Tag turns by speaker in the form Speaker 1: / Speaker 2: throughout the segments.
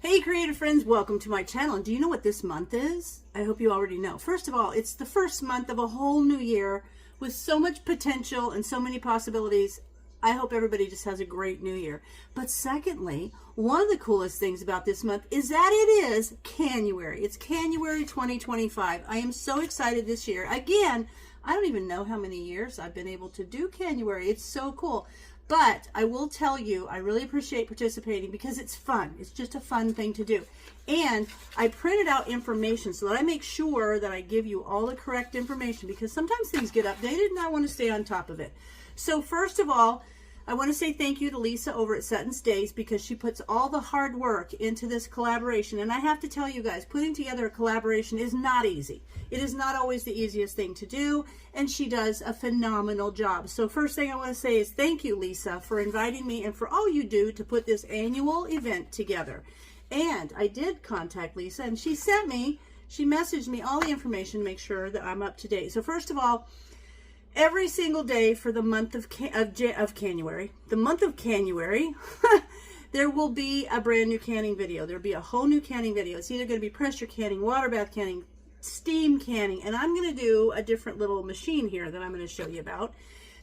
Speaker 1: Hey creative friends, welcome to my channel. And do you know what this month is? I hope you already know. First of all, it's the first month of a whole new year with so much potential and so many possibilities. I hope everybody just has a great new year. But secondly, one of the coolest things about this month is that it is Canuary. It's Canuary 2025. I am so excited this year. Again, I don't even know how many years I've been able to do Canuary. It's so cool. But I will tell you, I really appreciate participating because it's fun. It's just a fun thing to do. And I printed out information so that I make sure that I give you all the correct information because sometimes things get updated and I want to stay on top of it. So first of all, I want to say thank you to Lisa over at Suttonsdaze because she puts all the hard work into this collaboration. And I have to tell you guys, putting together a collaboration is not easy. It is not always the easiest thing to do, and she does a phenomenal job. So first thing I want to say is thank you, Lisa, for inviting me and for all you do to put this annual event together. And I did contact Lisa, and she messaged me all the information to make sure that I'm up to date. So first of all, every single day for the month of Canuary, there will be a brand new canning video. There'll be a whole new canning video. It's either going to be pressure canning, water bath canning, steam canning, and I'm going to do a different little machine here that I'm going to show you about.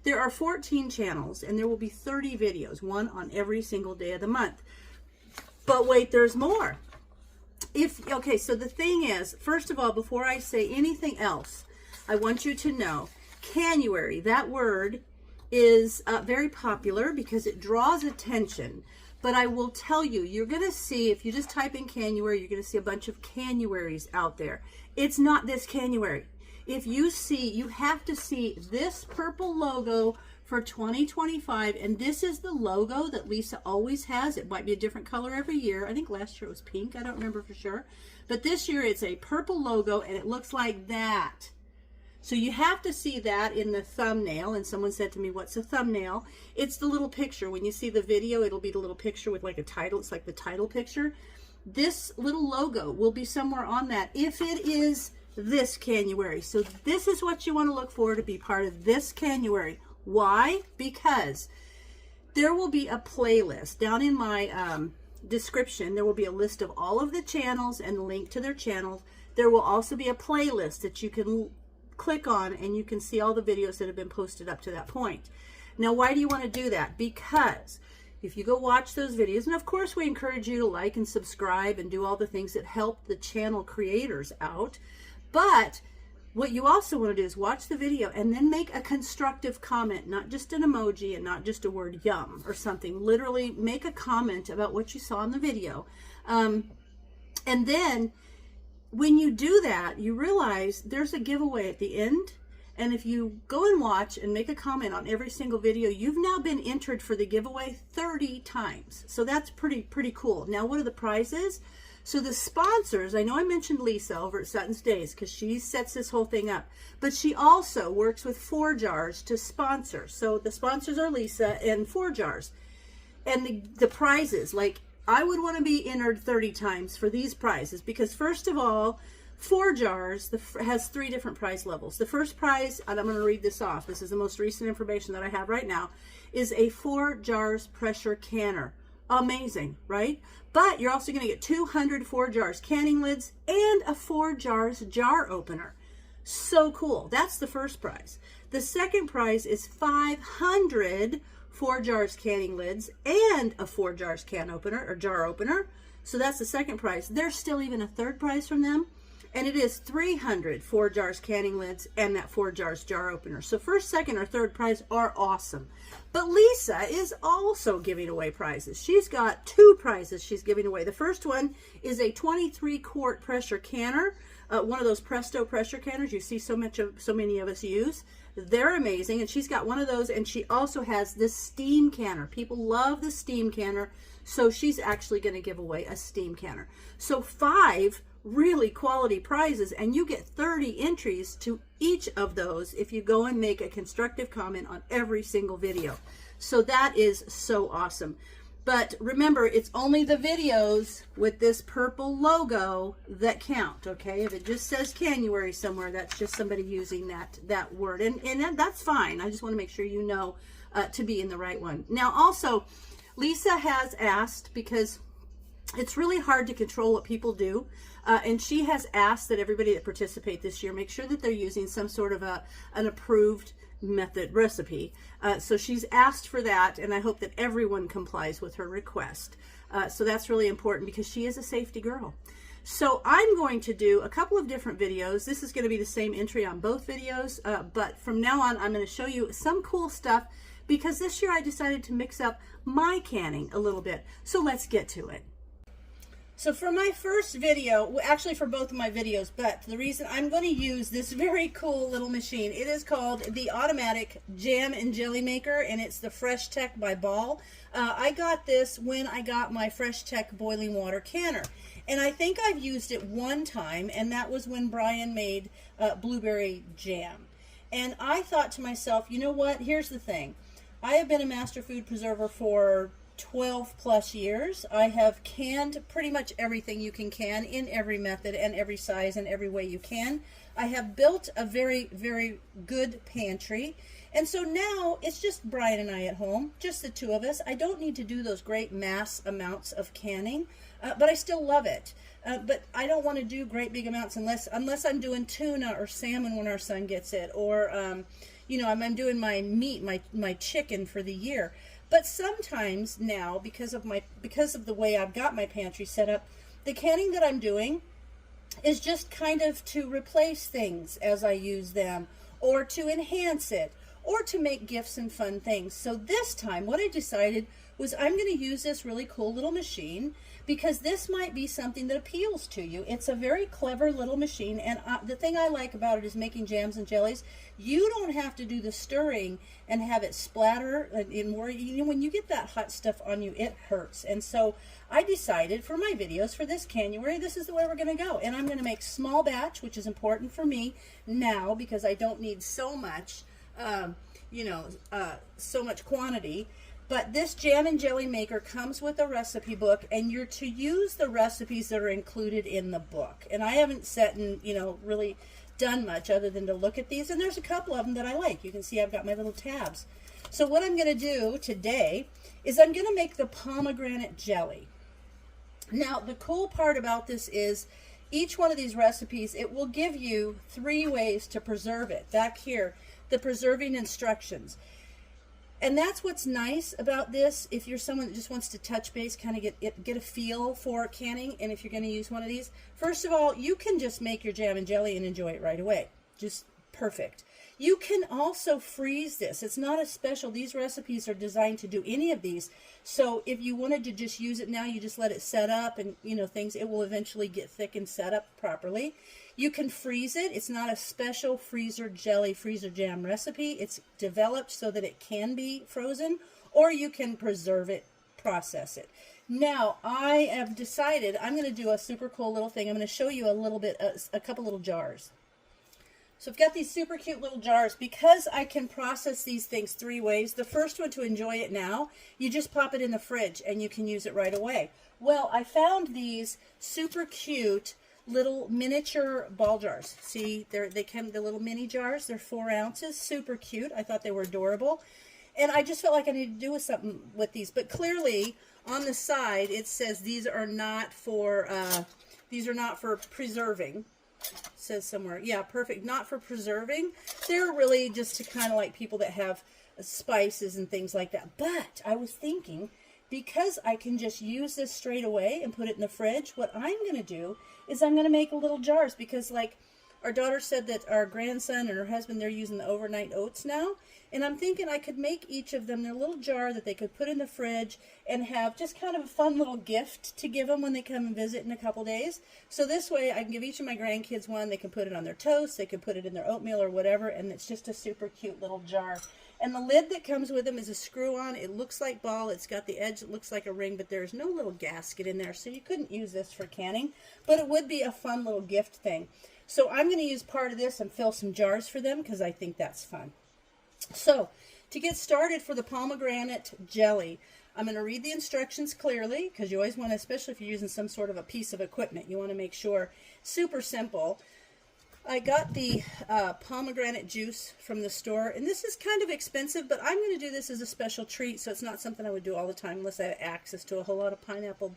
Speaker 1: There are 14 channels, and there will be 30 videos, one on every single day of the month. But wait, there's more. Okay, so the thing is, first of all, before I say anything else, I want you to know Canuary, that word is very popular because it draws attention. But I will tell you, you're going to see, if you just type in Canuary, you're going to see a bunch of Canuaries out there. It's not this Canuary. If you see, you have to see this purple logo for 2025, and this is the logo that Lisa always has. It might be a different color every year. I think last year it was pink. I don't remember for sure. But this year it's a purple logo, and it looks like that. So you have to see that in the thumbnail. And someone said to me, what's a thumbnail? It's the little picture. When you see the video, it'll be the little picture with like a title. It's like the title picture. This little logo will be somewhere on that if it is this Canuary. So this is what you want to look for to be part of this Canuary. Why? Because there will be a playlist. Down in my description, there will be a list of all of the channels and the link to their channels. There will also be a playlist that you can click on, and you can see all the videos that have been posted up to that point. Now, why do you want to do that? Because if you go watch those videos, and of course we encourage you to like and subscribe and do all the things that help the channel creators out, but what you also want to do is watch the video and then make a constructive comment, not just an emoji and not just a word yum or something. Literally make a comment about what you saw in the video. And then when you do that, you realize there's a giveaway at the end. And if you go and watch and make a comment on every single video, you've now been entered for the giveaway 30 times. So that's pretty cool. Now, what are the prizes? So the sponsors, I know I mentioned Lisa over at Suttonsdaze because she sets this whole thing up, but she also works with Forjars to sponsor. So the sponsors are Lisa and Forjars. And the prizes, like I would want to be entered 30 times for these prizes because first of all, Forjars has 3 different prize levels. The first prize, and I'm going to read this off, this is the most recent information that I have right now, is a Forjars pressure canner. Amazing, right? But you're also going to get 200 Forjars canning lids and a Forjars jar opener. So cool. That's the first prize. The second prize is 500 Forjars canning lids and a Forjars can opener or jar opener. So that's the second prize. There's still even a third prize from them. And it is 300 Forjars canning lids and that Forjars jar opener. So first, second, or third prize are awesome. But Lisa is also giving away prizes. She's got 2 prizes she's giving away. The first one is a 23-quart pressure canner, one of those Presto pressure canners you see so many of us use. They're amazing, and she's got one of those, and she also has this steam canner. People love the steam canner, so she's actually going to give away a steam canner. So 5 really quality prizes, and you get 30 entries to each of those if you go and make a constructive comment on every single video. So that is so awesome. But remember, it's only the videos with this purple logo that count, okay? If it just says Canuary somewhere, that's just somebody using that word. And that's fine. I just want to make sure you know to be in the right one. Now, also, Lisa has asked, because It's really hard to control what people do, and she has asked that everybody that participate this year make sure that they're using some sort of an approved method recipe. So she's asked for that, and I hope that everyone complies with her request. So that's really important because she is a safety girl. So I'm going to do a couple of different videos. This is going to be the same entry on both videos, but from now on I'm going to show you some cool stuff because this year I decided to mix up my canning a little bit. So let's get to it. So for my first video, well, actually for both of my videos, but the reason I'm going to use this very cool little machine, it is called the Automatic Jam and Jelly Maker, and it's the Fresh Tech by Ball. I got this when I got my Fresh Tech boiling water canner, and I think I've used it one time, and that was when Brian made blueberry jam. And I thought to myself, you know what, here's the thing. I have been a master food preserver for 12 plus years. I have canned pretty much everything you can can in every method and every size and every way you can. I have built a very, very good pantry. And so now it's just Brian and I at home, just the two of us. I don't need to do those great mass amounts of canning, but I still love it. But I don't want to do great big amounts unless I'm doing tuna or salmon when our son gets it, or you know, I'm doing my meat, my chicken for the year. But sometimes now, because of the way I've got my pantry set up, the canning that I'm doing is just kind of to replace things as I use them, or to enhance it, or to make gifts and fun things. So this time, what I decided was I'm going to use this really cool little machine because this might be something that appeals to you. It's a very clever little machine, and the thing I like about it is making jams and jellies. You don't have to do the stirring and have it splatter in more. You know, when you get that hot stuff on you, it hurts. And so I decided for my videos for this Canuary, this is the way we're going to go. And I'm going to make small batch, which is important for me now because I don't need so much, so much quantity. But this jam and jelly maker comes with a recipe book, and you're to use the recipes that are included in the book. And I haven't sat and, really done much other than to look at these, and there's a couple of them that I like. You can see I've got my little tabs. So what I'm going to do today is I'm going to make the pomegranate jelly. Now, the cool part about this is each one of these recipes, it will give you 3 ways to preserve it. Back here, the preserving instructions. And that's what's nice about this. If you're someone that just wants to touch base, kind of get a feel for canning, and if you're going to use one of these, first of all, you can just make your jam and jelly and enjoy it right away. Just perfect. You can also freeze this. It's not a special. These recipes are designed to do any of these. So if you wanted to just use it now, you just let it set up and, things, it will eventually get thick and set up properly. You can freeze it. It's not a special freezer jelly, freezer jam recipe. It's developed so that it can be frozen, or you can preserve it, process it. Now, I have decided I'm going to do a super cool little thing. I'm going to show you a little bit, a couple little jars. So I've got these super cute little jars because I can process these things 3 ways. The first one, to enjoy it now, you just pop it in the fridge and you can use it right away. Well, I found these super cute little miniature ball jars. See, they come, the little mini jars. They're 4 ounces, super cute. I thought they were adorable. And I just felt like I needed to do something with these. But clearly, on the side, it says these are not for preserving. It says somewhere, yeah, perfect. Not for preserving. They're really just to kind of like people that have spices and things like that. But I was thinking, because I can just use this straight away and put it in the fridge, what I'm going to do is I'm going to make little jars, because like our daughter said that our grandson and her husband, they're using the overnight oats now. And I'm thinking I could make each of them their little jar that they could put in the fridge and have just kind of a fun little gift to give them when they come and visit in a couple days. So this way I can give each of my grandkids one. They can put it on their toast. They can put it in their oatmeal or whatever. And it's just a super cute little jar. And the lid that comes with them is a screw-on. It looks like ball. It's got the edge that looks like a ring, but there's no little gasket in there, so you couldn't use this for canning. But it would be a fun little gift thing. So I'm going to use part of this and fill some jars for them because I think that's fun. So to get started for the pomegranate jelly, I'm going to read the instructions clearly, because you always want to, especially if you're using some sort of a piece of equipment, you want to make sure, super simple. I got the pomegranate juice from the store, and this is kind of expensive, but I'm going to do this as a special treat, so it's not something I would do all the time unless I have access to a whole lot of pineapple,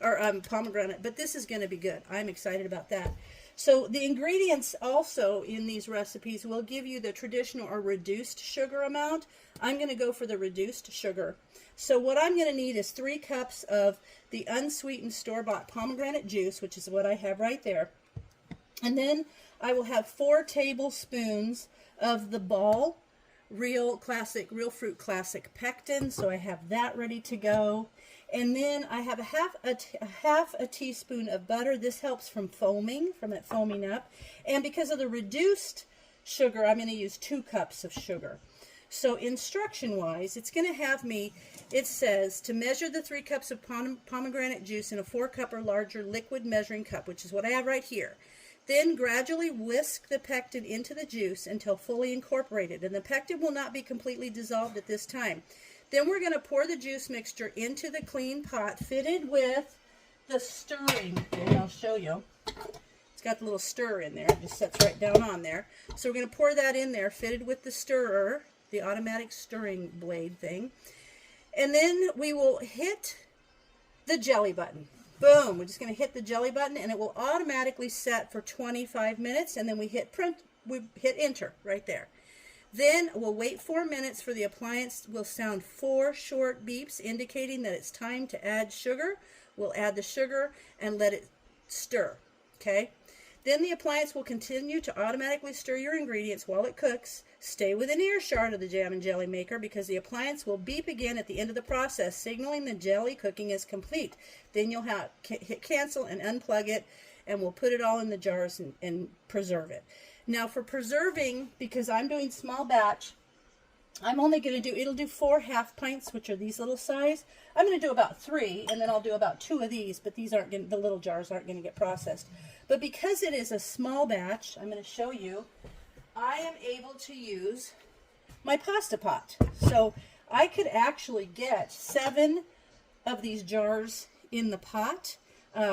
Speaker 1: or pomegranate, but this is going to be good. I'm excited about that. So the ingredients also in these recipes will give you the traditional or reduced sugar amount. I'm going to go for the reduced sugar. So what I'm going to need is 3 cups of the unsweetened store-bought pomegranate juice, which is what I have right there. And then I will have 4 tablespoons of the Ball Real Fruit Classic Pectin. So I have that ready to go. And then I have half a teaspoon of butter. This helps from it foaming up. And because of the reduced sugar, I'm going to use 2 cups of sugar. So instruction-wise, it's going to have me, it says, to measure the 3 cups of pomegranate juice in a 4-cup or larger liquid measuring cup, which is what I have right here. Then gradually whisk the pectin into the juice until fully incorporated. And the pectin will not be completely dissolved at this time. Then we're going to pour the juice mixture into the clean pot fitted with the stirring thing. I'll show you. It's got the little stir in there. It just sets right down on there. So we're going to pour that in there fitted with the stirrer, the automatic stirring blade thing. And then we will hit the jelly button. Boom. We're just going to hit the jelly button and it will automatically set for 25 minutes. And then we hit enter right there. Then we'll wait 4 minutes for the appliance. Will sound 4 short beeps indicating that it's time to add sugar. We'll add the sugar and let it stir. Okay. Then the appliance will continue to automatically stir your ingredients while it cooks. Stay within earshot of the jam and jelly maker because the appliance will beep again at the end of the process, signaling the jelly cooking is complete. Then you'll hit cancel and unplug it, and we'll put it all in the jars and preserve it. Now for preserving, because I'm doing small batch, I'm only going to do, it'll do 4 half pints, which are these little size. I'm going to do about 3, and then I'll do about 2 of these, but these aren't going, the little jars aren't going to get processed. But because it is a small batch, I'm going to show you, I am able to use my pasta pot. So I could actually get 7 of these jars in the pot,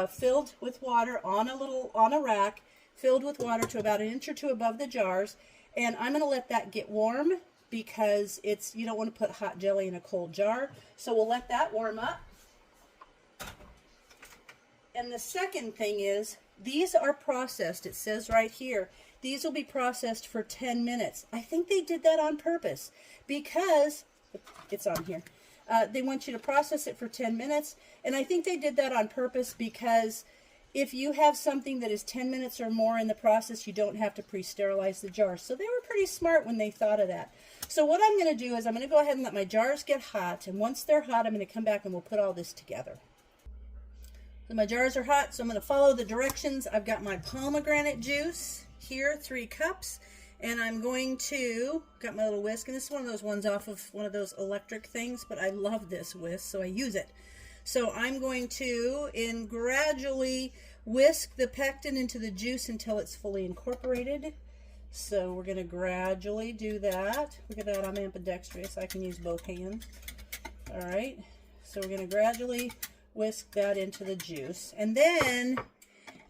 Speaker 1: filled with water on a rack, filled with water to about 1 inch or 2 above the jars, and I'm going to let that get warm because you don't want to put hot jelly in a cold jar. So we'll let that warm up. And the second thing is, these are processed. It says right here, these will be processed for 10 minutes. I think they did that on purpose because, it's on here, they want you to process it for 10 minutes. And I think they did that on purpose because if you have something that is 10 minutes or more in the process, you don't have to pre-sterilize the jar. So they were pretty smart when they thought of that. So what I'm going to do is I'm going to go ahead and let my jars get hot. And once they're hot, I'm going to come back and we'll put all this together. So my jars are hot, so I'm going to follow the directions. I've got my pomegranate juice here, 3 cups. And I'm going to, got my little whisk. And this is one of those ones off of one of those electric things. But I love this whisk, so I use it. So I'm going to gradually whisk the pectin into the juice until it's fully incorporated. So we're going to gradually do that. Look at that, I'm ambidextrous. I can use both hands. All right, so we're going to gradually whisk that into the juice. And then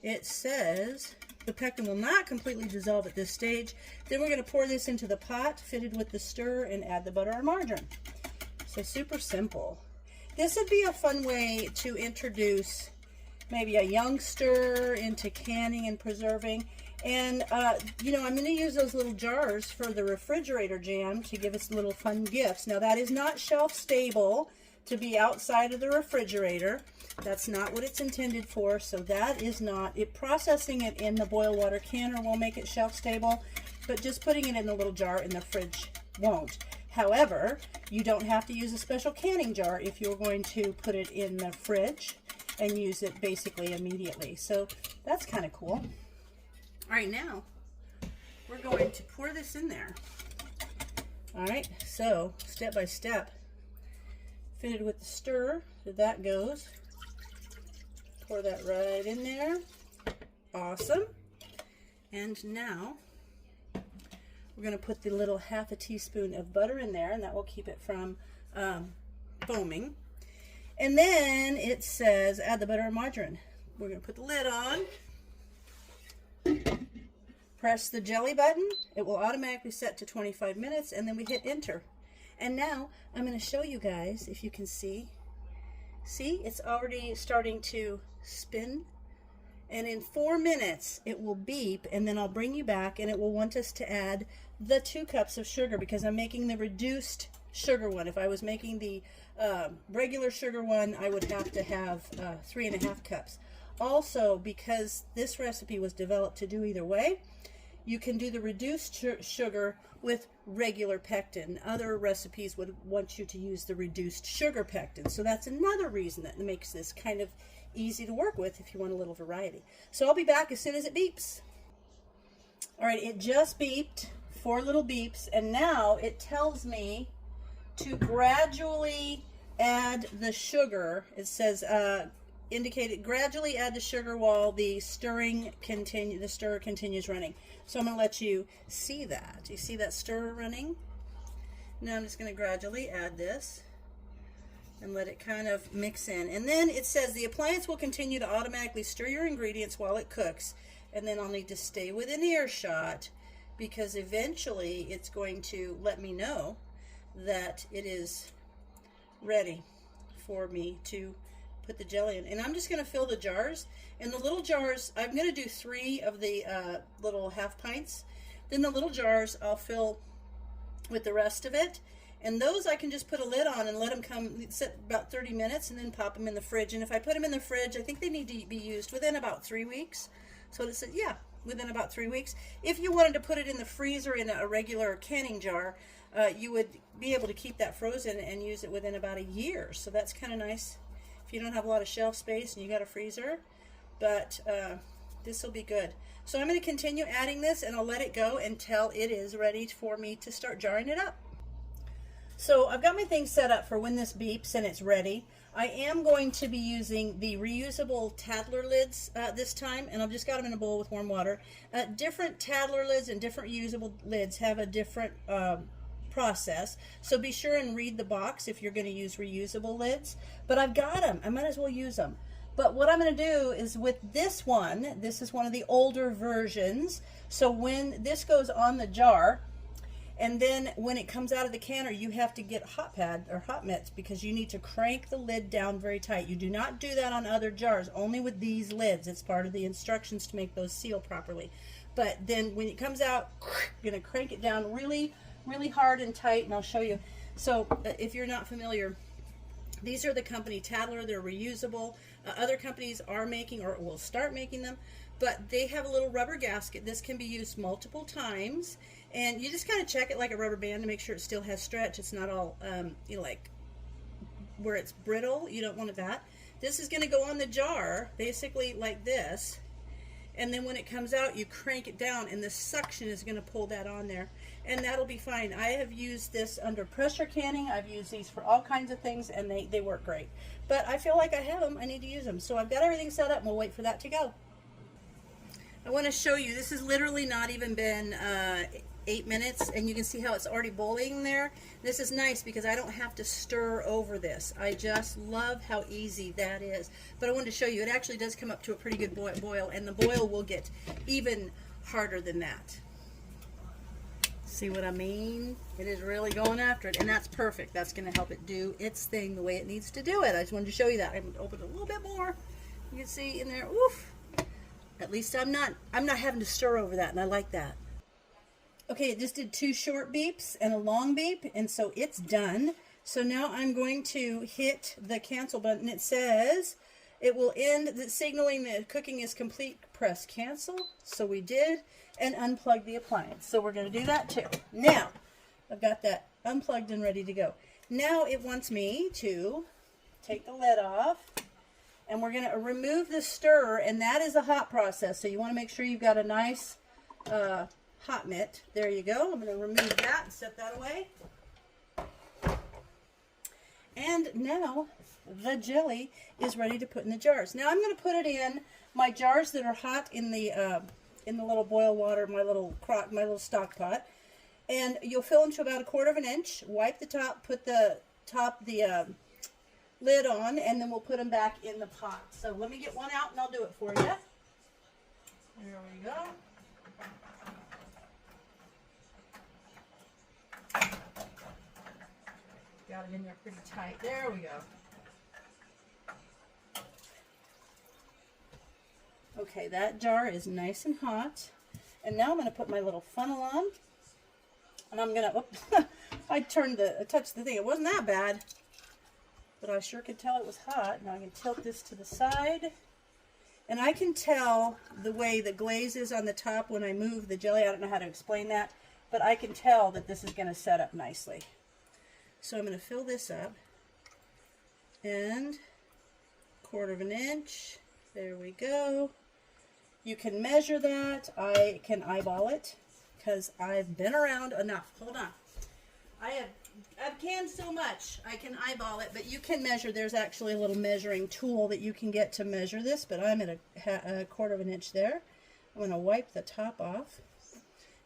Speaker 1: it says the pectin will not completely dissolve at this stage. Then we're going to pour this into the pot fitted with the stirrer and add the butter or margarine. So super simple. This would be a fun way to introduce maybe a youngster into canning and preserving. And, you know, I'm going to use those little jars for the refrigerator jam to give us little fun gifts. Now, that is not shelf stable to be outside of the refrigerator. That's not what it's intended for. So that is not, processing it in the boil water canner will make it shelf stable, but just putting it in the little jar in the fridge won't. However, you don't have to use a special canning jar if you're going to put it in the fridge and use it basically immediately. So that's kind of cool. All right, now we're going to pour this in there. All right, so step by step, fitted with the stir, so that goes. Pour that right in there. Awesome. And now we're going to put the little half a teaspoon of butter in there, and that will keep it from foaming. And then it says add the butter and margarine. We're going to put the lid on. press the jelly button, it will automatically set to 25 minutes, and then we hit enter. And now I'm going to show you guys, if you can see. See, it's already starting to spin. And in 4 minutes, it will beep, and then I'll bring you back, and it will want us to add the 2 cups of sugar, because I'm making the reduced sugar one. If I was making the regular sugar one, I would have to have 3.5 cups. Also, because this recipe was developed to do either way, you can do the reduced sugar with regular pectin. Other recipes would want you to use the reduced sugar pectin. So that's another reason that makes this kind of easy to work with if you want a little variety. So I'll be back as soon as it beeps. All right, it just beeped, 4 little beeps, and now it tells me to gradually add the sugar. It says indicated gradually add the sugar while the stir continues running. So I'm going to let you see that. You see that stir running? Now I'm just going to gradually add this and let it kind of mix in. And then it says the appliance will continue to automatically stir your ingredients while it cooks. And then I'll need to stay within earshot, because eventually it's going to let me know that it is ready for me to put the jelly in. And I'm just going to fill the jars. And the little jars, I'm going to do 3 of the little half pints. Then the little jars I'll fill with the rest of it. And those I can just put a lid on and let them sit about 30 minutes and then pop them in the fridge. And if I put them in the fridge, I think they need to be used within about 3 weeks. So it said, yeah, within about 3 weeks. If you wanted to put it in the freezer in a regular canning jar, you would be able to keep that frozen and use it within about a year. So that's kind of nice if you don't have a lot of shelf space and you got a freezer. But this will be good. So I'm going to continue adding this, and I'll let it go until it is ready for me to start jarring it up. So I've got my thing set up for when this beeps and it's ready. I am going to be using the reusable Tattler lids this time, and I've just got them in a bowl with warm water. Different Tattler lids and different reusable lids have a different process, so be sure and read the box if you're going to use reusable lids. But I've got them. I might as well use them. But what I'm going to do is with this one, this is one of the older versions, so when this goes on the jar, and then when it comes out of the canner, you have to get hot pad or hot mitts, because you need to crank the lid down very tight. You do not do that on other jars, only with these lids. It's part of the instructions to make those seal properly. But then when it comes out, you're going to crank it down really, really hard and tight, and I'll show you. So if you're not familiar, these are the company Tattler. They're reusable. Other companies are making or will start making them, but they have a little rubber gasket. This can be used multiple times, and you just kind of check it like a rubber band to make sure it still has stretch. It's not all, you know, like where it's brittle. You don't want that. This is going to go on the jar, basically like this, and then when it comes out, you crank it down, and the suction is going to pull that on there, and that'll be fine. I have used this under pressure canning. I've used these for all kinds of things, and they work great. But I feel like I have them. I need to use them. So I've got everything set up, and we'll wait for that to go. I want to show you, this has literally not even been 8 minutes, and you can see how it's already boiling there. This is nice because I don't have to stir over this. I just love how easy that is. But I wanted to show you, it actually does come up to a pretty good boil, and the boil will get even harder than that. See what I mean? It is really going after it, and that's perfect. That's going to help it do its thing the way it needs to do it. I just wanted to show you that. I'm going to open it a little bit more. You can see in there, oof. At least I'm not having to stir over that, and I like that. Okay, it just did 2 short beeps and a long beep, and so it's done. So now I'm going to hit the cancel button. It says it will end the signaling that cooking is complete. Press cancel. So we did, and unplug the appliance. So we're going to do that too. Now, I've got that unplugged and ready to go. Now it wants me to take the lid off, and we're going to remove the stirrer, and that is a hot process. So you want to make sure you've got a nice hot mitt. There you go. I'm going to remove that and set that away. And now the jelly is ready to put in the jars. Now I'm going to put it in my jars that are hot in the little boil water, my little stock pot. And you'll fill them to about 1/4 inch. Wipe the top, put the lid on, and then we'll put them back in the pot. So let me get one out and I'll do it for you. There we go. got it in there pretty tight. There we go. Okay, that jar is nice and hot. And now I'm going to put my little funnel on. And I'm going to, I touched the thing. It wasn't that bad. But I sure could tell it was hot. Now I can tilt this to the side. And I can tell the way the glaze is on the top when I move the jelly. I don't know how to explain that. But I can tell that this is going to set up nicely. So I'm going to fill this up. And 1/4 inch. There we go. You can measure that. I can eyeball it because I've been around enough. Hold on. I've canned so much. I can eyeball it, but you can measure. There's actually a little measuring tool that you can get to measure this, but I'm at a 1/4 inch there. I'm going to wipe the top off.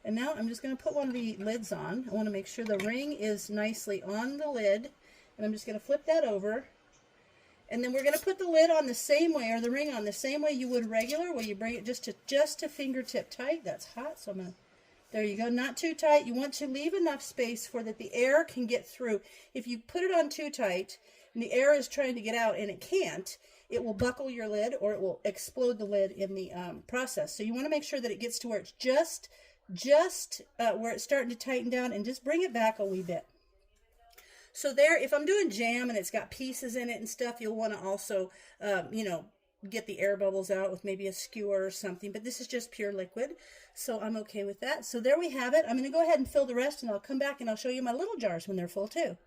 Speaker 1: And now I'm just going to put one of the lids on. I want to make sure the ring is nicely on the lid. And I'm just going to flip that over. And then we're going to put the lid on the same way, or the ring on the same way you would regular, where you bring it just to fingertip tight. That's hot, so I'm going to, there you go, not too tight. You want to leave enough space for that the air can get through. If you put it on too tight, and the air is trying to get out and it can't, it will buckle your lid, or it will explode the lid in the process. So you want to make sure that it gets to where it's just where it's starting to tighten down, and just bring it back a wee bit. So there, if I'm doing jam and it's got pieces in it and stuff, you'll want to also, you know, get the air bubbles out with maybe a skewer or something. But this is just pure liquid, so I'm okay with that. So there we have it. I'm going to go ahead and fill the rest, and I'll come back and I'll show you my little jars when they're full too.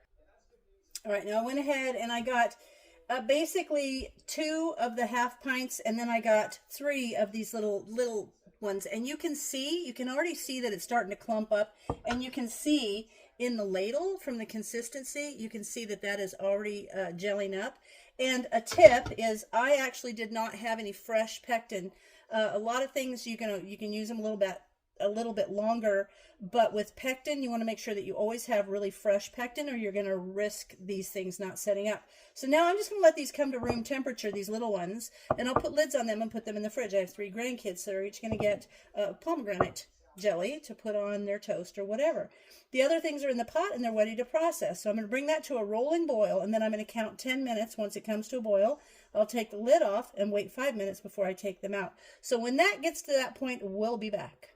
Speaker 1: All right, now I went ahead and I got basically 2 of the 1/2 pints, and then I got 3 of these little ones. And you can already see that it's starting to clump up, and you can see in the ladle from the consistency, you can see that that is already gelling up. And a tip is, I actually did not have any fresh pectin. A lot of things you can use them a little bit longer, but with pectin, you want to make sure that you always have really fresh pectin, or you're going to risk these things not setting up. So now I'm just going to let these come to room temperature, these little ones, and I'll put lids on them and put them in the fridge. I have 3 grandkids, so they're each going to get pomegranate jelly to put on their toast or whatever. The other things are in the pot and they're ready to process. So I'm going to bring that to a rolling boil, and then I'm going to count 10 minutes. Once it comes to a boil, I'll take the lid off and wait 5 minutes before I take them out. So when that gets to that point, we'll be back.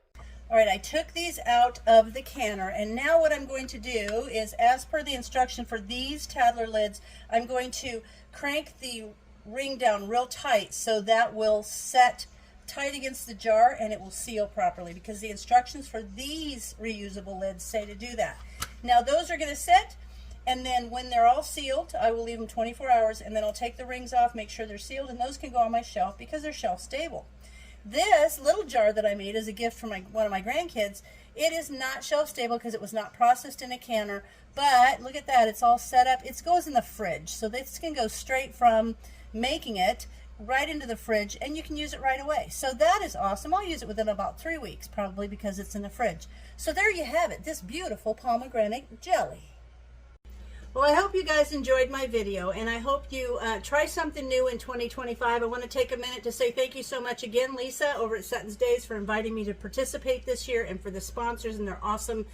Speaker 1: All right, I took these out of the canner, and now what I'm going to do is, as per the instruction for these Tadler lids, I'm going to crank the ring down real tight so that will set tight against the jar and it will seal properly, because the instructions for these reusable lids say to do that. Now those are going to sit, and then when they're all sealed, I will leave them 24 hours, and then I'll take the rings off, make sure they're sealed, and those can go on my shelf because they're shelf stable. This little jar that I made as a gift for one of my grandkids, it is not shelf stable because it was not processed in a canner, but look at that, it's all set up. It goes in the fridge, so this can go straight from making it right into the fridge, and you can use it right away. So that is awesome. I'll use it within about 3 weeks probably, because it's in the fridge. So there you have it, this beautiful pomegranate jelly. Well, I hope you guys enjoyed my video, and I hope you try something new in 2025. I want to take a minute to say thank you so much again, Lisa, over at Suttonsdaze, for inviting me to participate this year, and for the sponsors and their awesome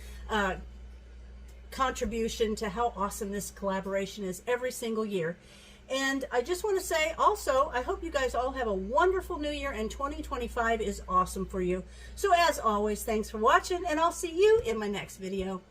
Speaker 1: contribution to how awesome this collaboration is every single year. And I just want to say also, I hope you guys all have a wonderful new year, and 2025 is awesome for you. So as always, thanks for watching, and I'll see you in my next video.